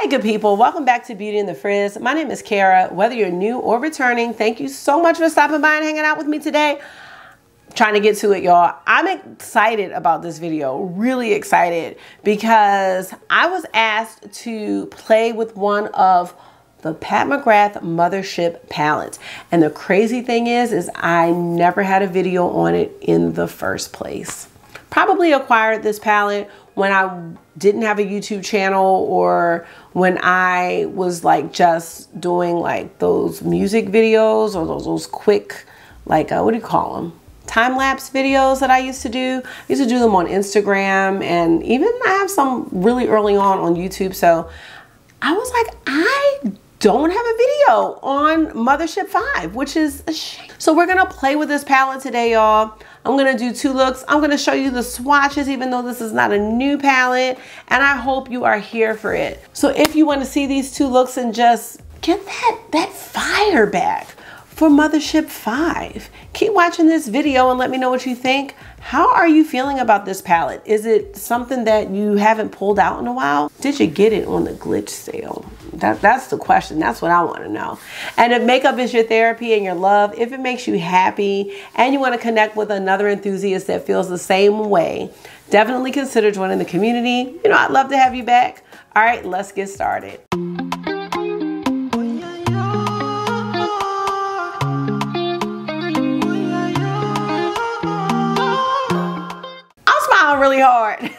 Hey good people, welcome back to Beauty in the Frizz. My name is Kara. Whether you're new or returning, thank you so much for stopping by and hanging out with me today. Trying to get to it, y'all. I'm excited about this video, really excited, because I was asked to play with one of the Pat McGrath Mothership palettes. And the crazy thing is I never had a video on it in the first place. Probably acquired this palette when I didn't have a YouTube channel, or when I was like just doing like those music videos or those quick, like what do you call them? Time-lapse videos that I used to do. I used to do them on Instagram, and even I have some really early on YouTube. So I was like, I don't have a video on Mothership 5, which is a shame. So we're gonna play with this palette today, y'all. I'm gonna do two looks. I'm gonna show you the swatches, even though this is not a new palette, and I hope you are here for it. So if you wanna see these two looks and just get that fire back for Mothership 5, keep watching this video and let me know what you think. How are you feeling about this palette? Is it something that you haven't pulled out in a while? Did you get it on the glitch sale? That's the question. That's what I want to know. And if makeup is your therapy and your love, if it makes you happy and you want to connect with another enthusiast that feels the same way, definitely consider joining the community. You know, I'd love to have you back. All right, let's get started. Really hard.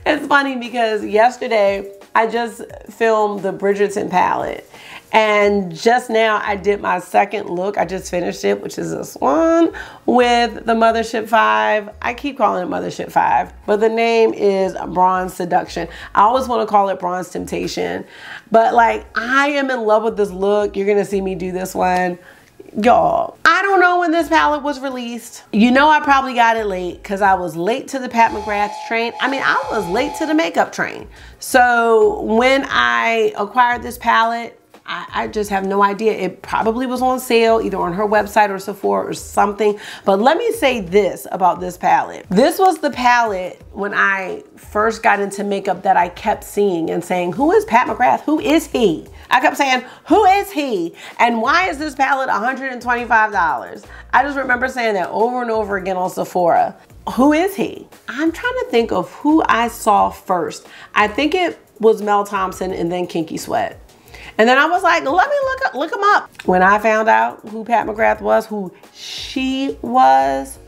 It's funny because yesterday I just filmed the Bridgerton palette, and just now I did my second look. I just finished it, which is this one with the Mothership 5. I keep calling it Mothership 5, but the name is Bronze Seduction. I always want to call it Bronze Temptation, but like, I am in love with this look. You're gonna see me do this one. Y'all, I don't know when this palette was released. You know, I probably got it late because I was late to the Pat McGrath train. I mean, I was late to the makeup train. So when I acquired this palette, I just have no idea. It probably was on sale either on her website or Sephora or something. But let me say this about this palette. This was the palette when I first got into makeup that I kept seeing and saying, who is Pat McGrath? Who is he? I kept saying, who is he? And why is this palette $125? I just remember saying that over and over again on Sephora. Who is he? I'm trying to think of who I saw first. I think it was Mel Thompson and then Kinky Sweat. And then I was like, let me look him up. When I found out who Pat McGrath was, who she was,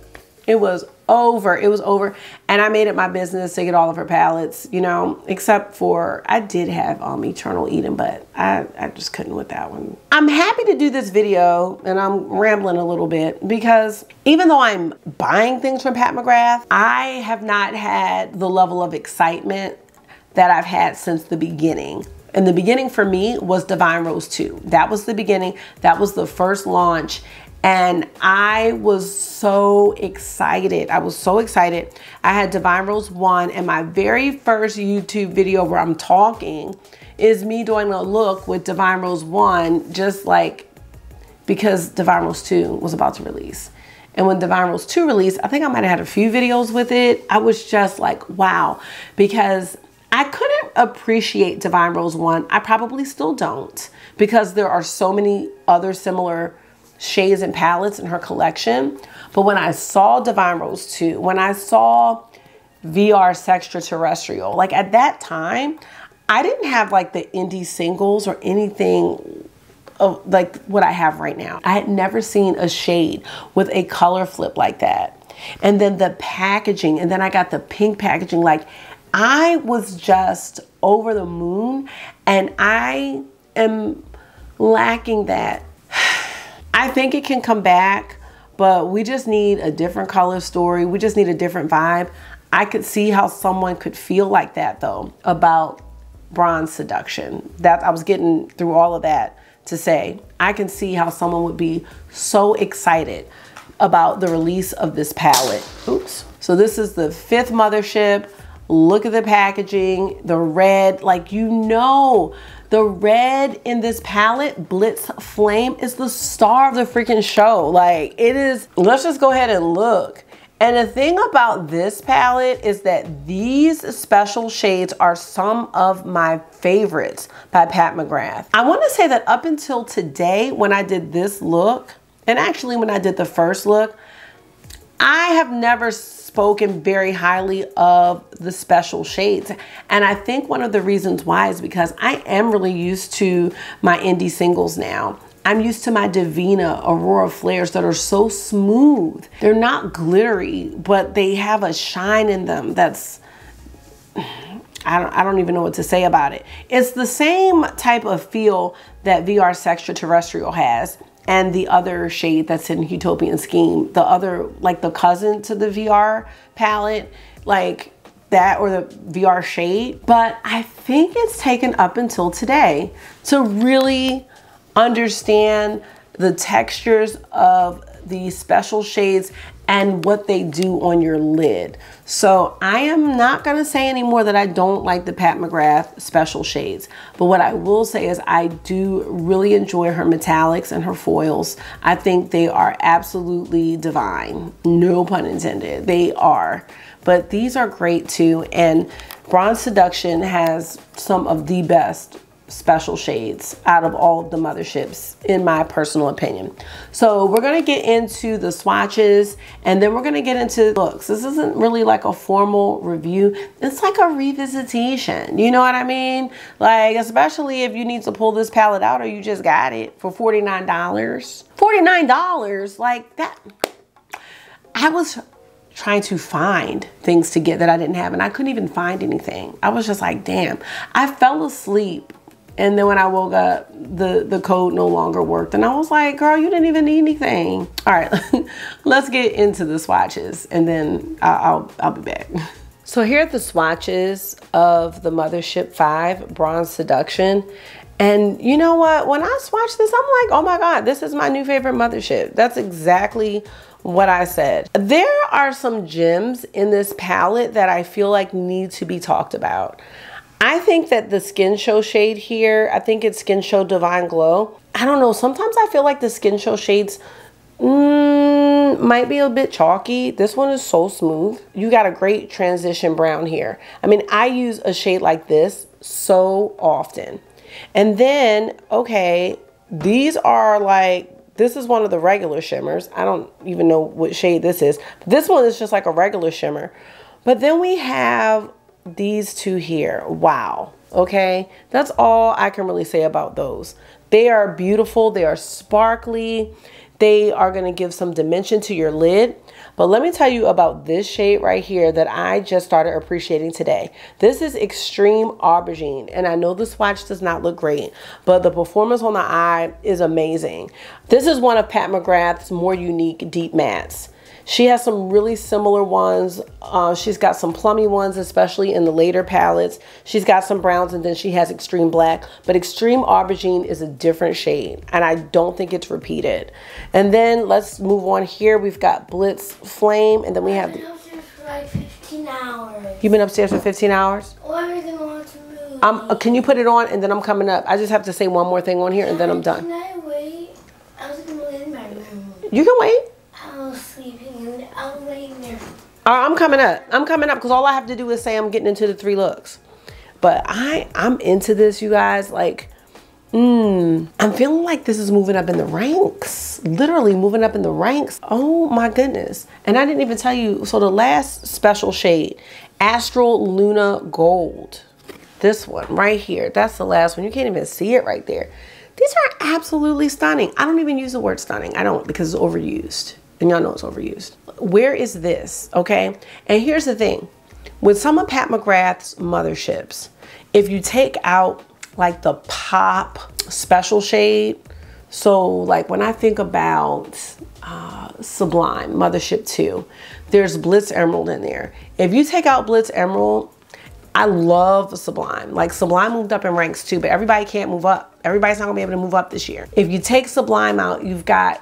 it was over. It was over. And I made it my business to get all of her palettes, you know, except for, I did have Eternal Eden, but I just couldn't with that one. I'm happy to do this video, and I'm rambling a little bit, because even though I'm buying things from Pat McGrath, I have not had the level of excitement that I've had since the beginning. And the beginning for me was Divine Rose 2. That was the beginning. That was the first launch. And I was so excited. I was so excited. I had Divine Rose 1, and my very first YouTube video where I'm talking is me doing a look with Divine Rose 1, just like because Divine Rose 2 was about to release. And when Divine Rose 2 released, I think I might have had a few videos with it. I was just like, wow, because I couldn't appreciate Divine Rose 1. I probably still don't, because there are so many other similar shades and palettes in her collection. But when I saw Divine Rose 2, when I saw VR Sextraterrestrial, like at that time, I didn't have like the indie singles or anything of like what I have right now. I had never seen a shade with a color flip like that. And then the packaging, and then I got the pink packaging. Like, I was just over the moon, and I am lacking that. I think it can come back, but we just need a different color story. We just need a different vibe. I could see how someone could feel like that though about Bronze Seduction. That I was getting through all of that to say, I can see how someone would be so excited about the release of this palette. Oops. So this is the 5th Mothership. Look at the packaging, the red, like, you know, the red in this palette, Blitz Flame, is the star of the freaking show. Like, it is. Let's just go ahead and look. And the thing about this palette is that these special shades are some of my favorites by Pat McGrath. I want to say that up until today, when I did this look, and actually when I did the first look, I have never spoken very highly of the special shades. And I think one of the reasons why is because I am really used to my indie singles now. I'm used to my Divina Aurora flares that are so smooth. They're not glittery, but they have a shine in them that's, I don't even know what to say about it. It's the same type of feel that VR Sextraterrestrial has, and the other shade that's in Utopian Scheme, the other, like the cousin to the VR palette, like that, or the VR shade. But I think it's taken up until today to really understand the textures of these special shades and what they do on your lid. So I am not gonna say anymore that I don't like the Pat McGrath special shades, but what I will say is I do really enjoy her metallics and her foils. I think they are absolutely divine, no pun intended, they are. But these are great too, and Bronze Seduction has some of the best special shades out of all of the motherships, in my personal opinion. So we're going to get into the swatches, and then we're going to get into looks. This isn't really like a formal review. It's like a revisitation. You know what I mean? Like, especially if you need to pull this palette out or you just got it for $49. $49, like that. I was trying to find things to get that I didn't have, and I couldn't even find anything. I was just like, damn. I fell asleep, and then when I woke up, the code no longer worked, and I was like, girl, you didn't even need anything. All right, let's get into the swatches, and then I'll be back. So here are the swatches of the Mothership 5 Bronze Seduction. And you know what? When I swatch this, I'm like, oh my God, this is my new favorite Mothership. That's exactly what I said. There are some gems in this palette that I feel like need to be talked about. I think that the Skin Show shade here, I think it's Skin Show Divine Glow. I don't know, sometimes I feel like the Skin Show shades might be a bit chalky. This one is so smooth. You got a great transition brown here. I mean, I use a shade like this so often. And then, okay, these are like, this is one of the regular shimmers. I don't even know what shade this is. But this one is just like a regular shimmer. But then we have these two here. Wow. Okay. That's all I can really say about those. They are beautiful. They are sparkly. They are going to give some dimension to your lid. But let me tell you about this shade right here that I just started appreciating today. This is Extreme Aubergine, and I know the swatch does not look great, but the performance on the eye is amazing. This is one of Pat McGrath's more unique deep mattes. She has some really similar ones. She's got some plummy ones, especially in the later palettes. She's got some browns, and then she has Extreme Black. But Extreme Aubergine is a different shade, and I don't think it's repeated. And then let's move on here. We've got Blitz Flame, and then we have... I've been upstairs for like 15 hours. You've been upstairs for 15 hours? Oh, everything wants to move. Can you put it on, and then I'm coming up? I just have to say one more thing on here, and then I'm done. Can I wait? I was going to lay in my room. You can wait. I was sleeping and I'm laying there. All right, I'm coming up. I'm coming up because all I have to do is say I'm getting into the 3 looks. But I'm into this, you guys. Like, I'm feeling like this is moving up in the ranks. Literally moving up in the ranks. Oh my goodness. And I didn't even tell you. So the last special shade, Astral Luna Gold. This one right here. That's the last one. You can't even see it right there. These are absolutely stunning. I don't even use the word stunning. I don't, because it's overused. And y'all know it's overused. Where is this? Okay. And here's the thing. With some of Pat McGrath's motherships, if you take out like the pop special shade, so like when I think about Sublime Mothership 2, there's Blitz Emerald in there. If you take out Blitz Emerald, I love Sublime. Like Sublime moved up in ranks too, but everybody can't move up. Everybody's not gonna be able to move up this year. If you take Sublime out, you've got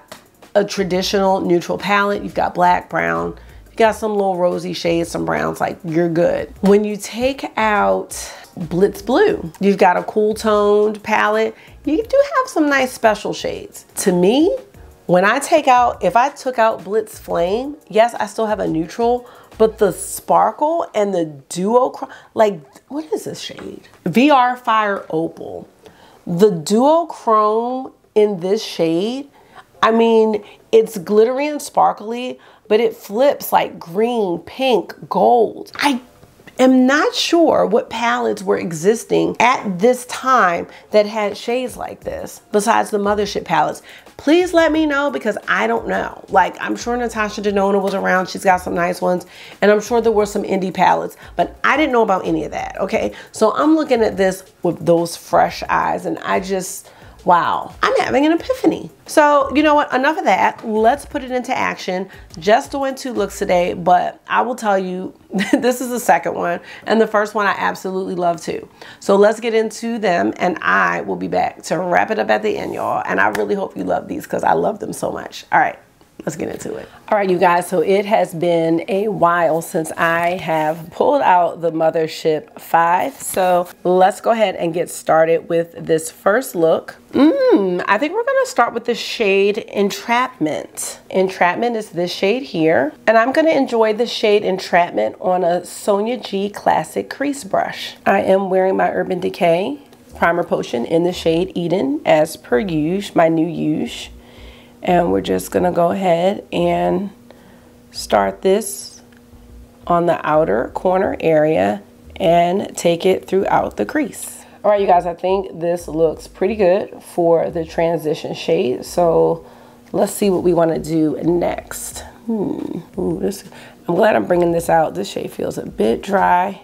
a traditional neutral palette. You've got black, brown, you got some little rosy shades, some browns, like you're good. When you take out Blitz Blue, you've got a cool toned palette. You do have some nice special shades. To me, When I take out, if I took out Blitz Flame, yes, I still have a neutral, but the sparkle and the duochrome, like, what is this shade? VR Fire Opal. The duochrome in this shade, I mean, it's glittery and sparkly, but it flips like green, pink, gold. I am not sure what palettes were existing at this time that had shades like this, besides the Mothership palettes. Please let me know, because I don't know. Like, I'm sure Natasha Denona was around. She's got some nice ones. And I'm sure there were some indie palettes, but I didn't know about any of that, okay? So I'm looking at this with those fresh eyes, and I just, wow, I'm having an epiphany. So you know what, enough of that. Let's put it into action. Just doing 2 looks today, but I will tell you, this is the second one, and the first one I absolutely love too. So let's get into them, and I will be back to wrap it up at the end, y'all. And I really hope you love these, because I love them so much. All right, let's get into it. All right, you guys, so it has been a while since I have pulled out the Mothership 5. So let's go ahead and get started with this first look. I think we're gonna start with the shade Entrapment. Entrapment is this shade here. And I'm gonna enjoy the shade Entrapment on a Sonia G Classic crease brush. I am wearing my Urban Decay Primer Potion in the shade Eden, as per usual, my new usual. And we're just gonna go ahead and start this on the outer corner area and take it throughout the crease. All right, you guys, I think this looks pretty good for the transition shade. So let's see what we wanna do next. I'm glad I'm bringing this out. This shade feels a bit dry.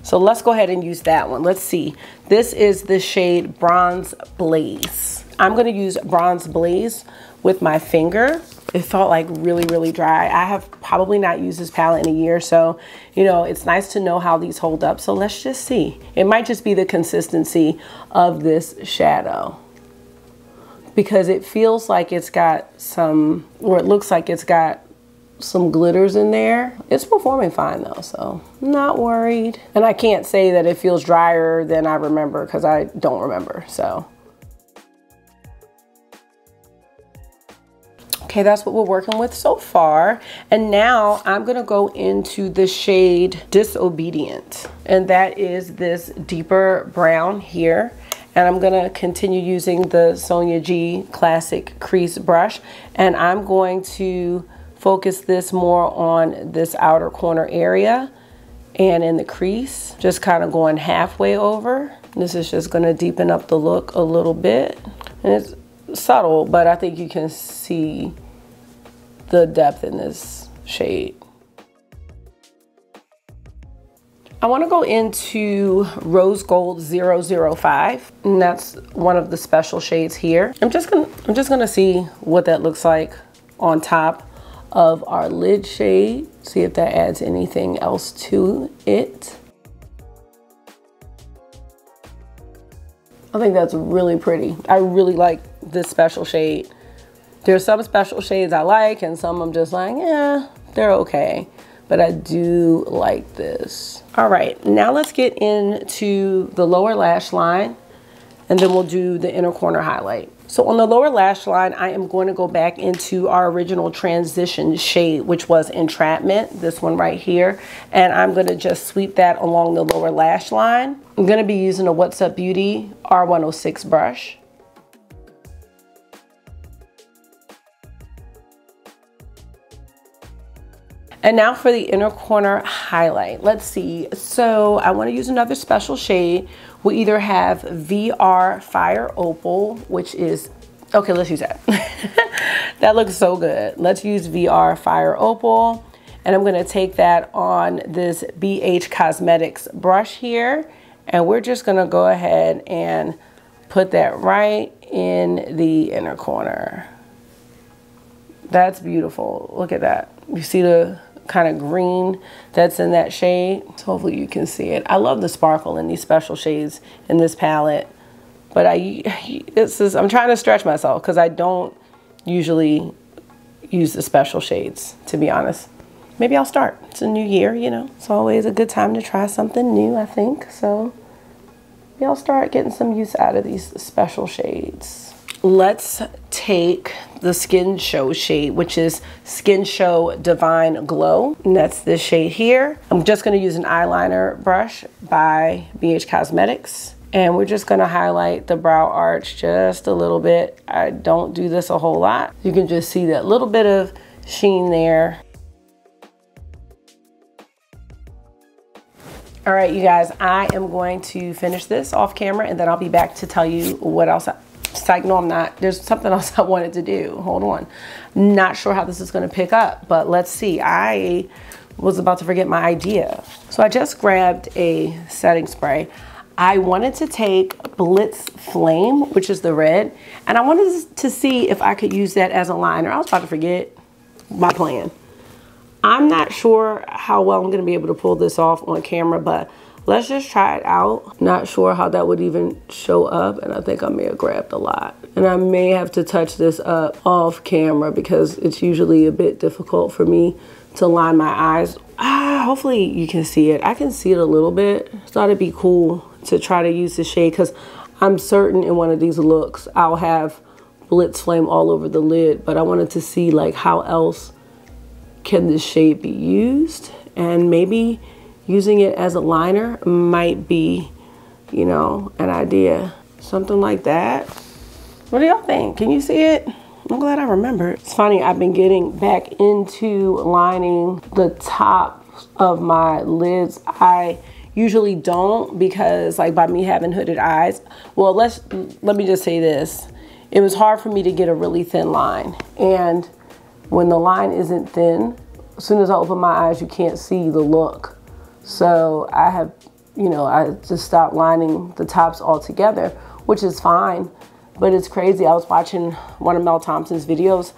So let's go ahead and use that one. Let's see. This is the shade Bronze Blaze. I'm gonna use Bronze Blaze with my finger. It felt like really, really dry. I have probably not used this palette in a year, so, you know, it's nice to know how these hold up. So let's just see. It might just be the consistency of this shadow, because it feels like it's got some, or it looks like it's got some glitters in there. It's performing fine though, so not worried. And I can't say that it feels drier than I remember, because I don't remember, so. Okay, that's what we're working with so far. And now I'm gonna go into the shade Disobedient. And that is this deeper brown here. And I'm gonna continue using the Sonia G Classic crease brush. And I'm going to focus this more on this outer corner area and in the crease, just kind of going halfway over. This is just gonna deepen up the look a little bit. And it's subtle, but I think you can see the depth in this shade. I want to go into Rose Gold 005, and that's one of the special shades here. I'm just gonna see what that looks like on top of our lid shade, see if that adds anything else to it. I think that's really pretty. I really like this special shade. There's some special shades I like, and some I'm just like, yeah, they're okay. But I do like this. All right, now let's get into the lower lash line, and then we'll do the inner corner highlight. So on the lower lash line, I am going to go back into our original transition shade, which was Entrapment, this one right here. And I'm gonna just sweep that along the lower lash line. I'm gonna be using a What's Up Beauty R106 brush. And now for the inner corner highlight. Let's see. So I want to use another special shade. We either have VR Fire Opal, which is, okay, let's use that. That looks so good. Let's use VR Fire Opal. And I'm going to take that on this BH Cosmetics brush here. And we're just going to go ahead and put that right in the inner corner. That's beautiful. Look at that. You see the kind of green that's in that shade? So hopefully you can see it. I love the sparkle in these special shades in this palette, but I'm trying to stretch myself because I don't usually use the special shades, to be honest. Maybe I'll start. It's a new year, you know. It's always a good time to try something new, I think. So maybe I'll start getting some use out of these special shades. let's take the Skin Show shade, which is Skin Show Divine Glow. And that's this shade here. I'm just gonna use an eyeliner brush by BH Cosmetics. And we're just gonna highlight the brow arch just a little bit. I don't do this a whole lot. You can just see that little bit of sheen there. All right, you guys, I am going to finish this off camera and then I'll be back to tell you what else. Psych, no, I'm not. There's something else I wanted to do. Hold on. Not sure how this is going to pick up, but let's see. I was about to forget my idea. So I just grabbed a setting spray. I wanted to take Blitz Flame, which is the red, and I wanted to see if I could use that as a liner. I was about to forget my plan. I'm not sure how well I'm going to be able to pull this off on camera, but let's just try it out. Not sure how that would even show up, and I think I may have grabbed a lot. And I may have to touch this up off camera because it's usually a bit difficult for me to line my eyes. Hopefully you can see it. I can see it a little bit. I thought it'd be cool to try to use the shade because I'm certain in one of these looks I'll have Blitz Flame all over the lid, but I wanted to see like how else can this shade be used, and maybe using it as a liner might be, you know, an idea. Something like that. What do y'all think? Can you see it? I'm glad I remembered. It's funny, I've been getting back into lining the top of my lids. I usually don't because like by me having hooded eyes, well, let me just say this. It was hard for me to get a really thin line, and when the line isn't thin, as soon as I open my eyes, you can't see the look. So I have, you know, I just stopped lining the tops altogether, which is fine, but it's crazy. I was watching one of Mel Thompson's videos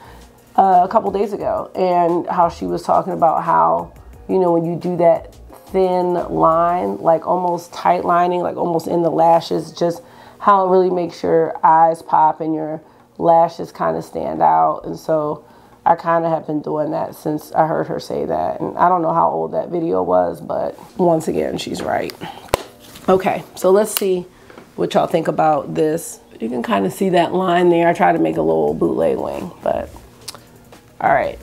a couple days ago, and how she was talking about how, you know, when you do that thin line, like almost tight lining, like almost in the lashes, just how it really makes your eyes pop and your lashes kind of stand out. And so I kind of have been doing that since I heard her say that. And I don't know how old that video was, but once again, she's right. Okay, so let's see what y'all think about this. You can kind of see that line there. I tried to make a little bootleg wing, but all right,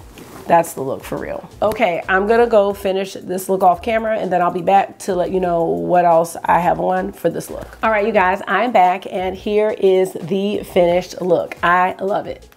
that's the look for real. Okay, I'm gonna go finish this look off camera and then I'll be back to let you know what else I have on for this look. All right, you guys, I'm back and here is the finished look. I love it.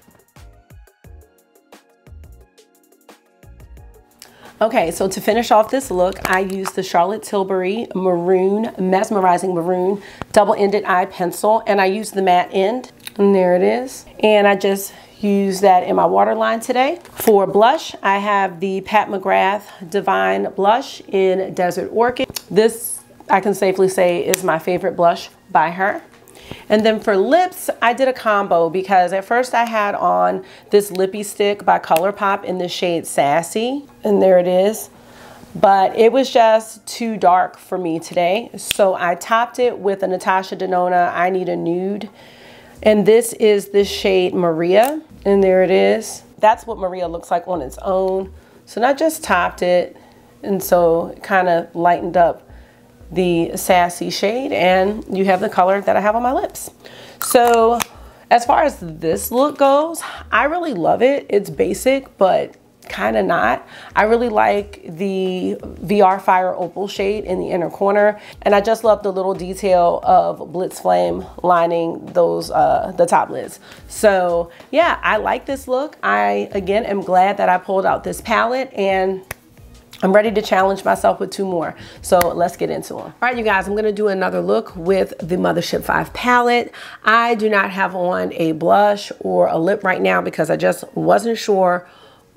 Okay, so to finish off this look, I used the Charlotte Tilbury Maroon, Mesmerizing Maroon double-ended eye pencil, and I used the matte end, and there it is. And I just used that in my waterline today. For blush, I have the Pat McGrath Divine Blush in Desert Orchid. This, I can safely say, is my favorite blush by her. And then for lips, I did a combo because at first I had on this Lippi stick by Colourpop in the shade Sassy, and there it is. But it was just too dark for me today, so I topped it with a Natasha Denona I Need a Nude. And this is the shade Maria, and there it is. That's what Maria looks like on its own. So I just topped it, and so it kind of lightened up the Sassy shade, and you have the color that I have on my lips. So as far as this look goes, I really love it. It's basic, but kind of not. I really like the VR Fire Opal shade in the inner corner, and I just love the little detail of Blitz Flame lining those the top lids. So yeah, I like this look. I again am glad that I pulled out this palette, and I'm ready to challenge myself with 2 more. So let's get into them. All right, you guys, I'm gonna do another look with the Mothership 5 palette. I do not have on a blush or a lip right now because I just wasn't sure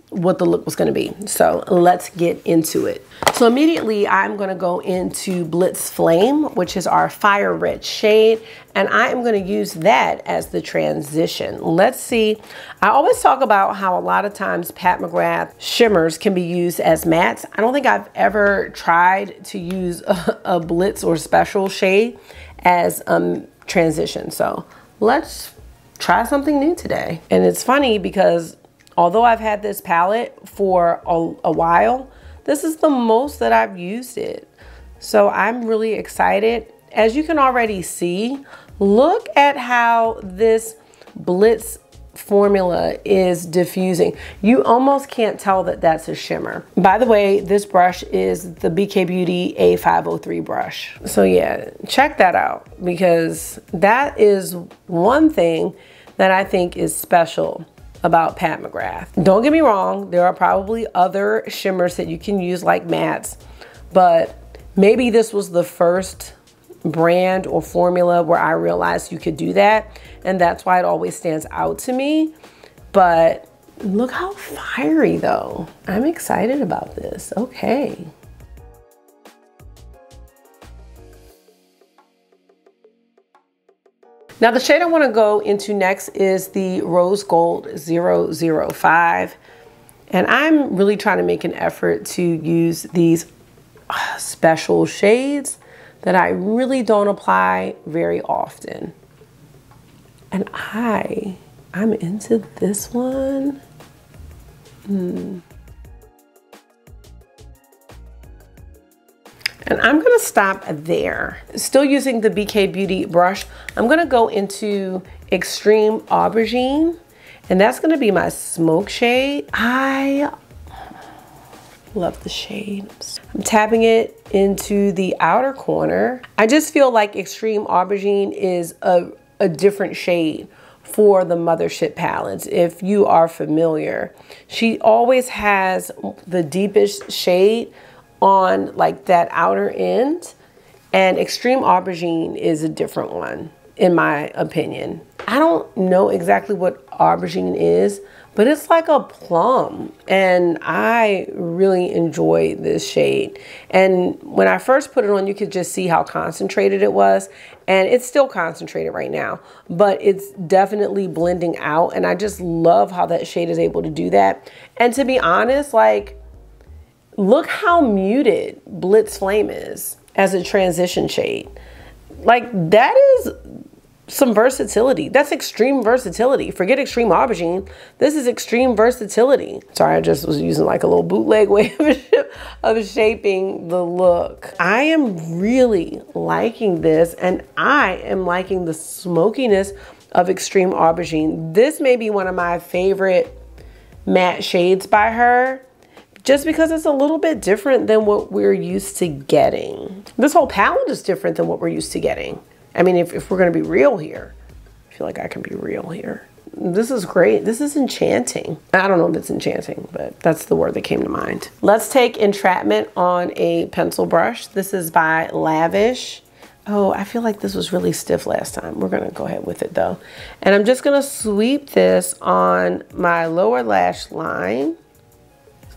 what the look was gonna be. So let's get into it. So immediately I'm gonna go into Blitz Flame, which is our fire red shade, and I am gonna use that as the transition. Let's see. I always talk about how a lot of times Pat McGrath shimmers can be used as mattes. I don't think I've ever tried to use a Blitz or special shade as transition. So let's try something new today. And it's funny because although I've had this palette for a while, this is the most that I've used it. So I'm really excited. As you can already see, look at how this Blitz formula is diffusing. You almost can't tell that that's a shimmer. By the way, this brush is the BK Beauty A503 brush. So yeah, check that out, because that is one thing that I think is special about Pat McGrath. Don't get me wrong, there are probably other shimmers that you can use like mattes, but maybe this was the first brand or formula where I realized you could do that, and that's why it always stands out to me. But look how fiery though. I'm excited about this. Okay. Now the shade I want to go into next is the Rose Gold 005, and I'm really trying to make an effort to use these special shades that I really don't apply very often. And I'm into this one. And I'm gonna stop there. Still using the BK Beauty brush, I'm gonna go into Extreme Aubergine, and that's gonna be my smoke shade. I love the shade. I'm tapping it into the outer corner. I just feel like Extreme Aubergine is a different shade for the Mothership palettes. If you are familiar, she always has the deepest shade on like that outer end, and Extreme Aubergine is a different one in my opinion. I don't know exactly what Aubergine is, but it's like a plum, and I really enjoy this shade. And when I first put it on, you could just see how concentrated it was, and it's still concentrated right now, but it's definitely blending out, and I just love how that shade is able to do that. And to be honest, like, look how muted Blitz Flame is as a transition shade. Like, that is some versatility. That's extreme versatility. Forget Extreme Aubergine. This is extreme versatility. Sorry, I just was using like a little bootleg way of shaping the look. I am really liking this, and I am liking the smokiness of Extreme Aubergine. This may be one of my favorite matte shades by her, just because it's a little bit different than what we're used to getting. This whole palette is different than what we're used to getting. I mean, if we're gonna be real here, I feel like I can be real here. This is great. This is enchanting. I don't know if it's enchanting, but that's the word that came to mind. Let's take Entrapment on a pencil brush. This is by Lavish. Oh, I feel like this was really stiff last time. We're gonna go ahead with it though. And I'm just gonna sweep this on my lower lash line.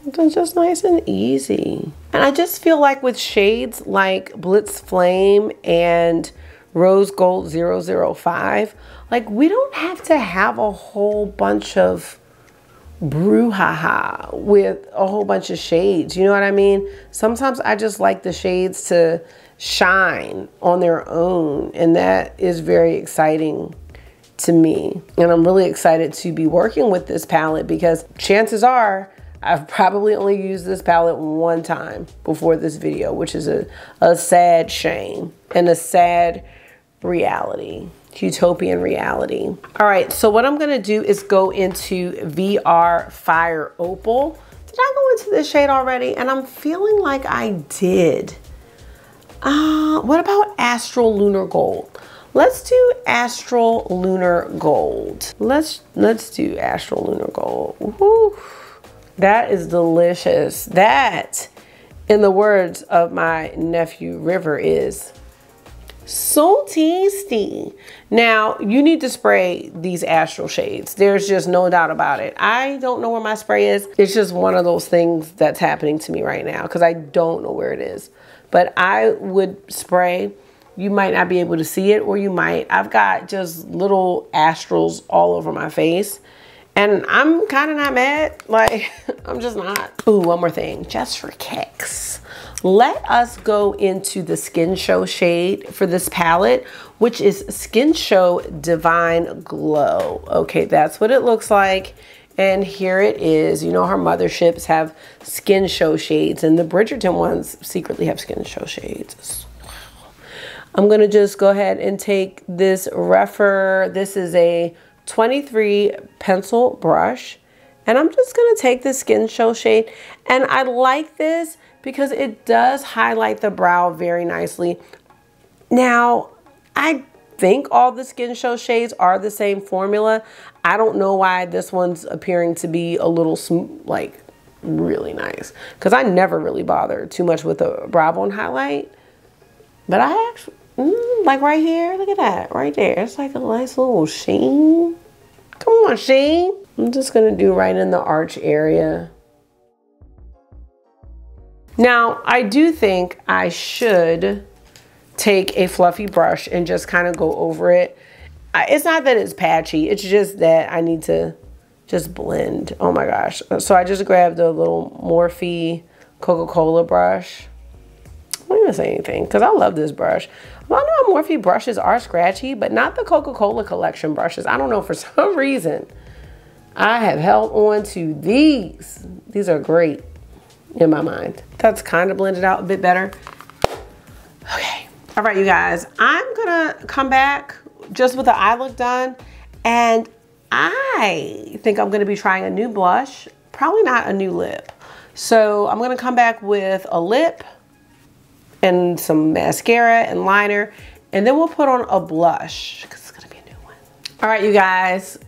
Something just nice and easy. And I just feel like with shades like Blitz Flame and Rose Gold 005, like, we don't have to have a whole bunch of brouhaha with a whole bunch of shades. You know what I mean? Sometimes I just like the shades to shine on their own, and that is very exciting to me. And I'm really excited to be working with this palette, because chances are I've probably only used this palette one time before this video, which is a sad shame and a sad reality, utopian reality. All right, so what I'm gonna do is go into VR Fire Opal. Did I go into this shade already? And I'm feeling like I did. What about Astral Lunar Gold? Let's do Astral Lunar Gold. Let's do Astral Lunar Gold. Woo. That is delicious. That, in the words of my nephew River, is so tasty. Now, you need to spray these astral shades. There's just no doubt about it. I don't know where my spray is. It's just one of those things that's happening to me right now because I don't know where it is. But I would spray. You might not be able to see it, or you might. I've got just little astrals all over my face. And I'm kind of not mad. Like, I'm just not. Ooh, one more thing, just for kicks. Let us go into the Skin Show shade for this palette, which is Skin Show Divine Glow. Okay, that's what it looks like. And here it is. You know, her motherships have Skin Show shades, and the Bridgerton ones secretly have Skin Show shades. I'm gonna just go ahead and take this Refer. This is a 23 pencil brush. And I'm just gonna take the Skin Show shade. And I like this because it does highlight the brow very nicely. Now, I think all the Skin Show shades are the same formula. I don't know why this one's appearing to be a little smooth, like really nice. Because I never really bother too much with the brow bone highlight. But I actually, like right here, look at that, right there. It's like a nice little sheen. Come on, sheen. I'm just gonna do right in the arch area. Now, I do think I should take a fluffy brush and just kind of go over it. It's not that it's patchy, it's just that I need to just blend. Oh my gosh. So I just grabbed a little Morphe Coca-Cola brush. I won't even say anything because I love this brush. Well, I know Morphe brushes are scratchy, but not the Coca-Cola collection brushes. I don't know, for some reason, I have held on to these. These are great in my mind. That's kind of blended out a bit better. Okay. All right, you guys, I'm gonna come back just with the eye look done, and I think I'm gonna be trying a new blush, probably not a new lip. So I'm gonna come back with a lip and some mascara and liner, and then we'll put on a blush because it's gonna be a new one. All right, you guys,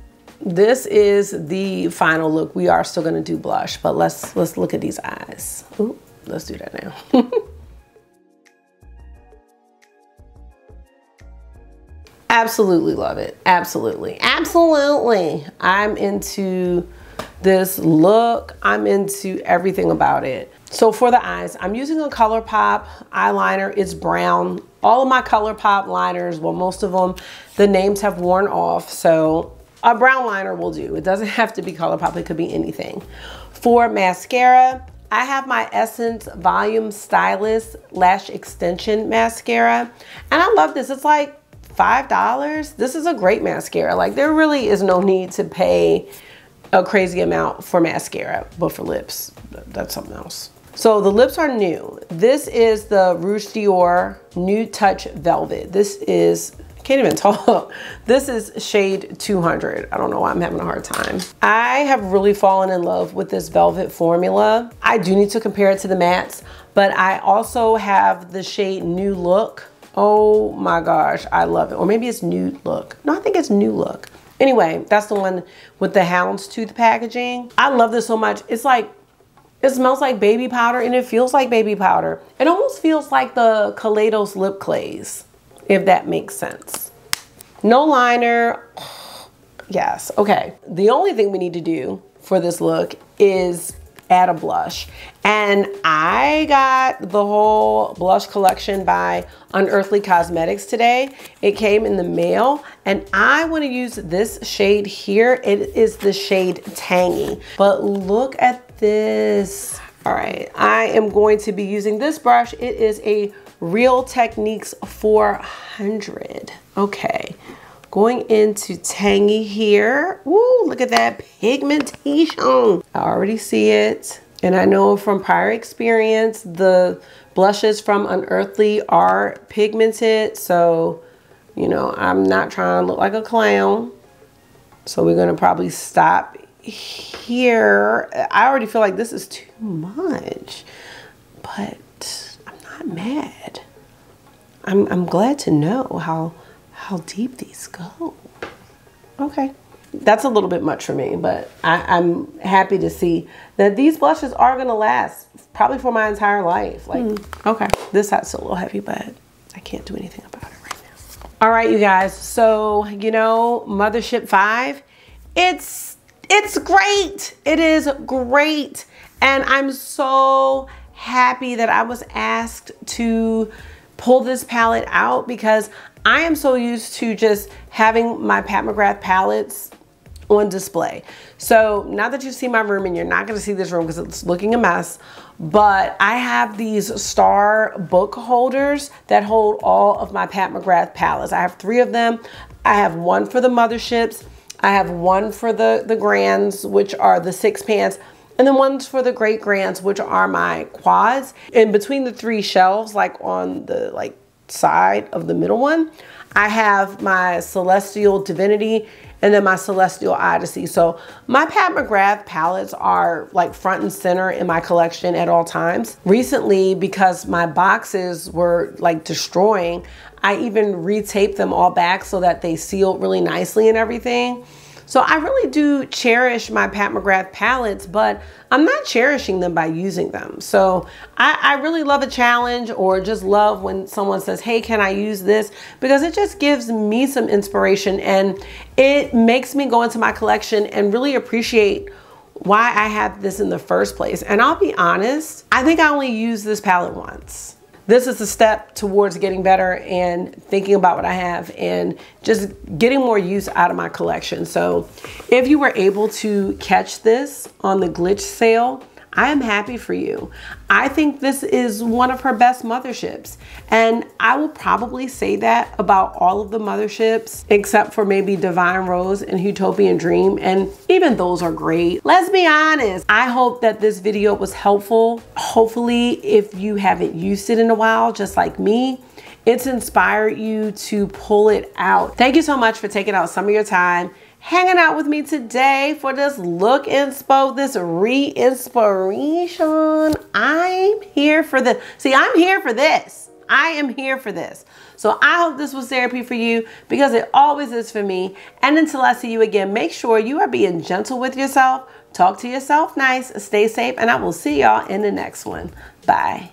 this is the final look. We are still gonna do blush, but let's look at these eyes. Ooh, let's do that now. Absolutely love it. Absolutely. Absolutely. I'm into this look. I'm into everything about it. So for the eyes, I'm using a Colourpop eyeliner. It's brown. All of my Colourpop liners, well, most of them, the names have worn off. So a brown liner will do. It doesn't have to be Colourpop. It could be anything. For mascara, I have my Essence Volume Stylist Lash Extension Mascara. And I love this. It's like $5. This is a great mascara. Like, there really is no need to pay a crazy amount for mascara, but for lips, that's something else. So the lips are new. This is the Rouge Dior Nude Touch Velvet. This is, I can't even talk. This is shade 200. I don't know why I'm having a hard time. I have really fallen in love with this velvet formula. I do need to compare it to the mattes, but I also have the shade New Look. Oh my gosh, I love it. Or maybe it's Nude Look. No, I think it's New Look. Anyway, that's the one with the houndstooth packaging. I love this so much. It's like, it smells like baby powder and it feels like baby powder. It almost feels like the Kaleidos lip clays, if that makes sense. No liner. Yes, okay. The only thing we need to do for this look is add a blush. And I got the whole blush collection by Unearthly Cosmetics today. It came in the mail and I want to use this shade here. It is the shade Tangy. But look at this. All right, I am going to be using this brush. It is a Real Techniques 400. Okay. Going into Tangy here. Woo, look at that pigmentation. I already see it. And I know from prior experience, the blushes from Unearthly are pigmented. So, you know, I'm not trying to look like a clown. So we're gonna probably stop here. I already feel like this is too much, but I'm not mad. I'm glad to know how deep these go. Okay, that's a little bit much for me, but I'm happy to see that these blushes are gonna last probably for my entire life. Like, okay, this hat's a little heavy, but I can't do anything about it right now. All right, you guys, so, you know, Mothership 5, it's great. It is great. And I'm so happy that I was asked to pull this palette out because I am so used to just having my Pat McGrath palettes on display. So now that you see my room, and you're not gonna see this room because it's looking a mess, but I have these star book holders that hold all of my Pat McGrath palettes. I have 3 of them. I have one for the Motherships. I have one for the Grands, which are the 6 pans, and then one's for the Great Grands, which are my quads. In between the 3 shelves, like on the side of the middle one, I have my Celestial Divinity, and then my Celestial Odyssey. So my Pat McGrath palettes are like front and center in my collection at all times. Recently, because my boxes were like destroying, I even retaped them all back so that they sealed really nicely and everything. So I really do cherish my Pat McGrath palettes, but I'm not cherishing them by using them. So I really love a challenge, or just love when someone says, hey, can I use this? Because it just gives me some inspiration, and it makes me go into my collection and really appreciate why I have this in the first place. And I'll be honest, I think I only used this palette once. This is a step towards getting better and thinking about what I have and just getting more use out of my collection. So if you were able to catch this on the glitch sale, I am happy for you. I think this is one of her best motherships. And I will probably say that about all of the motherships, except for maybe Divine Rose and Utopian Dream. And even those are great. Let's be honest. I hope that this video was helpful. Hopefully, if you haven't used it in a while, just like me, it's inspired you to pull it out. Thank you so much for taking out some of your time hanging out with me today for this look inspo, this re-inspiration. I'm here for this. See, I'm here for this. I am here for this. So I hope this was therapy for you, because it always is for me. And until I see you again, make sure you are being gentle with yourself. Talk to yourself nice, stay safe, and I will see y'all in the next one. Bye.